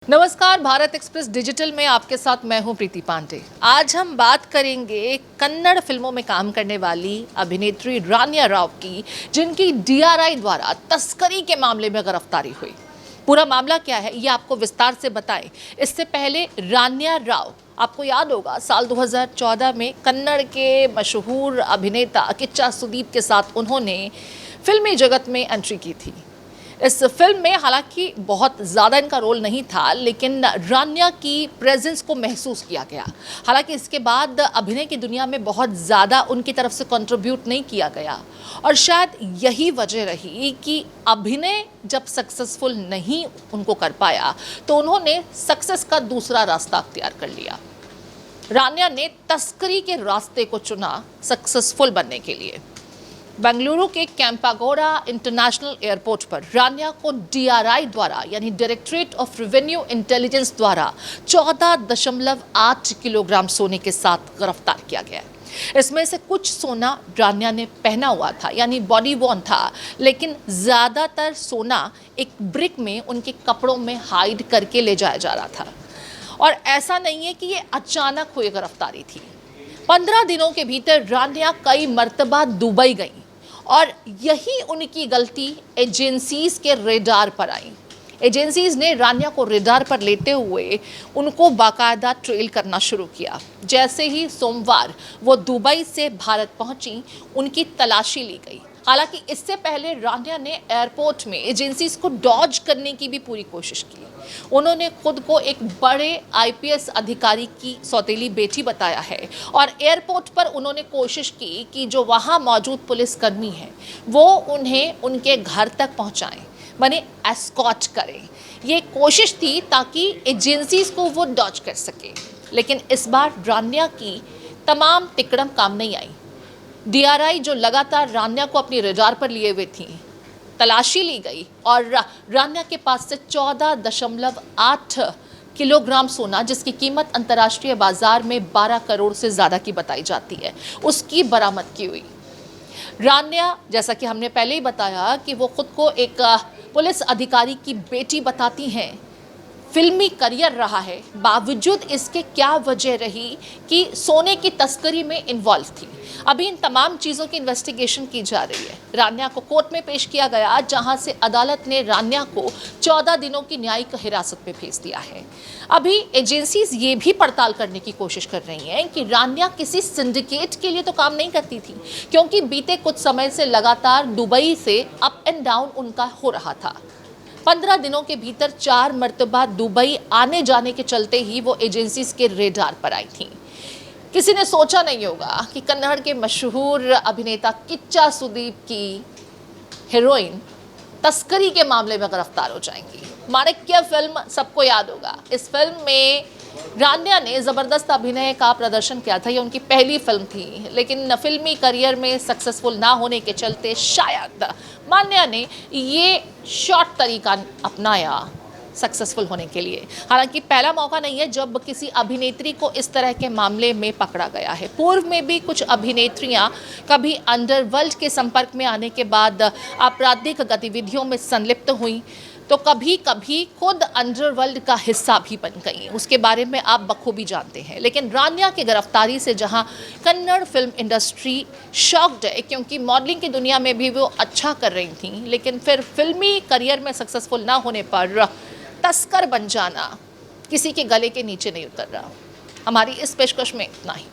नमस्कार, Bharat express digital में आपके साथ मैं हूं प्रीति पांडे। आज हम बात करेंगे कन्नड़ फिल्मों में काम करने वाली अभिनेत्री रान्या राव की, जिनकी डीआरआई द्वारा तस्करी के मामले में गिरफ्तारी हुई। पूरा मामला क्या है ये आपको विस्तार से बताएं। इससे पहले रान्या राव, आपको याद होगा साल 2014 में कन्नड़ के मशहूर अभिनेता किच्चा सुदीप के साथ उन्होंने फिल्मी जगत में एंट्री की थी। इस फिल्म में हालांकि बहुत ज़्यादा इनका रोल नहीं था, लेकिन रान्या की प्रेजेंस को महसूस किया गया। हालांकि इसके बाद अभिनय की दुनिया में बहुत ज़्यादा उनकी तरफ से कंट्रीब्यूट नहीं किया गया, और शायद यही वजह रही कि अभिनय जब सक्सेसफुल नहीं उनको कर पाया तो उन्होंने सक्सेस का दूसरा रास्ता अख्तियार कर लिया। रान्या ने तस्करी के रास्ते को चुना सक्सेसफुल बनने के लिए। बेंगलुरु के कैंपागोड़ा इंटरनेशनल एयरपोर्ट पर रान्या को डीआरआई द्वारा, यानी डायरेक्टरेट ऑफ रेवेन्यू इंटेलिजेंस द्वारा 14.8 किलोग्राम सोने के साथ गिरफ्तार किया गया है। इसमें से कुछ सोना रान्या ने पहना हुआ था, यानी बॉडी वॉर्न था, लेकिन ज़्यादातर सोना एक ब्रिक में उनके कपड़ों में हाइड करके ले जाया जा रहा था। और ऐसा नहीं है कि ये अचानक हुई गिरफ्तारी थी। 15 दिनों के भीतर रान्या कई मर्तबा दुबई गई, और यही उनकी गलती एजेंसीज के रेडार पर आई। एजेंसीज ने रान्या को रेडार पर लेते हुए उनको बाकायदा ट्रेल करना शुरू किया। जैसे ही सोमवार वो दुबई से भारत पहुंची, उनकी तलाशी ली गई। हालांकि इससे पहले रान्या ने एयरपोर्ट में एजेंसीज को डॉज करने की भी पूरी कोशिश की। उन्होंने खुद को एक बड़े आईपीएस अधिकारी की सौतेली बेटी बताया है, और एयरपोर्ट पर उन्होंने कोशिश की कि जो वहाँ मौजूद पुलिसकर्मी हैं वो उन्हें उनके घर तक पहुँचाएं, माने एस्कॉर्ट करें। ये कोशिश थी ताकि एजेंसीज को वो डॉज कर सके। लेकिन इस बार रान्या की तमाम तिकड़म काम नहीं आई। डीआरआई जो लगातार रान्या को अपनी रडार पर लिए हुए थी, तलाशी ली गई, और रान्या के पास से 14.8 किलोग्राम सोना, जिसकी कीमत अंतर्राष्ट्रीय बाजार में 12 करोड़ से ज़्यादा की बताई जाती है, उसकी बरामद की हुई। रान्या, जैसा कि हमने पहले ही बताया कि वो खुद को एक पुलिस अधिकारी की बेटी बताती हैं। फिल्मी करियर रहा है, बावजूद इसके क्या वजह रही कि सोने की तस्करी में इन्वॉल्व थी। अभी इन तमाम चीज़ों की इन्वेस्टिगेशन की जा रही है। रान्या को कोर्ट में पेश किया गया, जहां से अदालत ने रान्या को 14 दिनों की न्यायिक हिरासत में भेज दिया है। अभी एजेंसीज ये भी पड़ताल करने की कोशिश कर रही हैं कि रान्या किसी सिंडिकेट के लिए तो काम नहीं करती थी, क्योंकि बीते कुछ समय से लगातार दुबई से अप एंड डाउन उनका हो रहा था। 15 दिनों के भीतर 4 मर्तबा दुबई आने जाने के चलते ही वो एजेंसीज के रेडार पर आई थी। किसी ने सोचा नहीं होगा कि कन्नड़ के मशहूर अभिनेता किच्चा सुदीप की हीरोइन तस्करी के मामले में गिरफ्तार हो जाएंगी। माणिक्य फिल्म सबको याद होगा। इस फिल्म में रान्या ने ज़बरदस्त अभिनय का प्रदर्शन किया था। ये उनकी पहली फिल्म थी, लेकिन फिल्मी करियर में सक्सेसफुल ना होने के चलते शायद रान्या ने ये शॉर्ट तरीका अपनाया सक्सेसफुल होने के लिए। हालांकि पहला मौका नहीं है जब किसी अभिनेत्री को इस तरह के मामले में पकड़ा गया है। पूर्व में भी कुछ अभिनेत्रियां कभी अंडरवर्ल्ड के संपर्क में आने के बाद आपराधिक गतिविधियों में संलिप्त हुई, तो कभी कभी खुद अंडरवर्ल्ड का हिस्सा भी बन गई। उसके बारे में आप बखूबी जानते हैं। लेकिन रान्या की गिरफ्तारी से जहां कन्नड़ फिल्म इंडस्ट्री शॉक्ड है, क्योंकि मॉडलिंग की दुनिया में भी वो अच्छा कर रही थी, लेकिन फिर फिल्मी करियर में सक्सेसफुल ना होने पर तस्कर बन जाना किसी के गले के नीचे नहीं उतर रहा। हमारी इस पेशकश में इतना ही।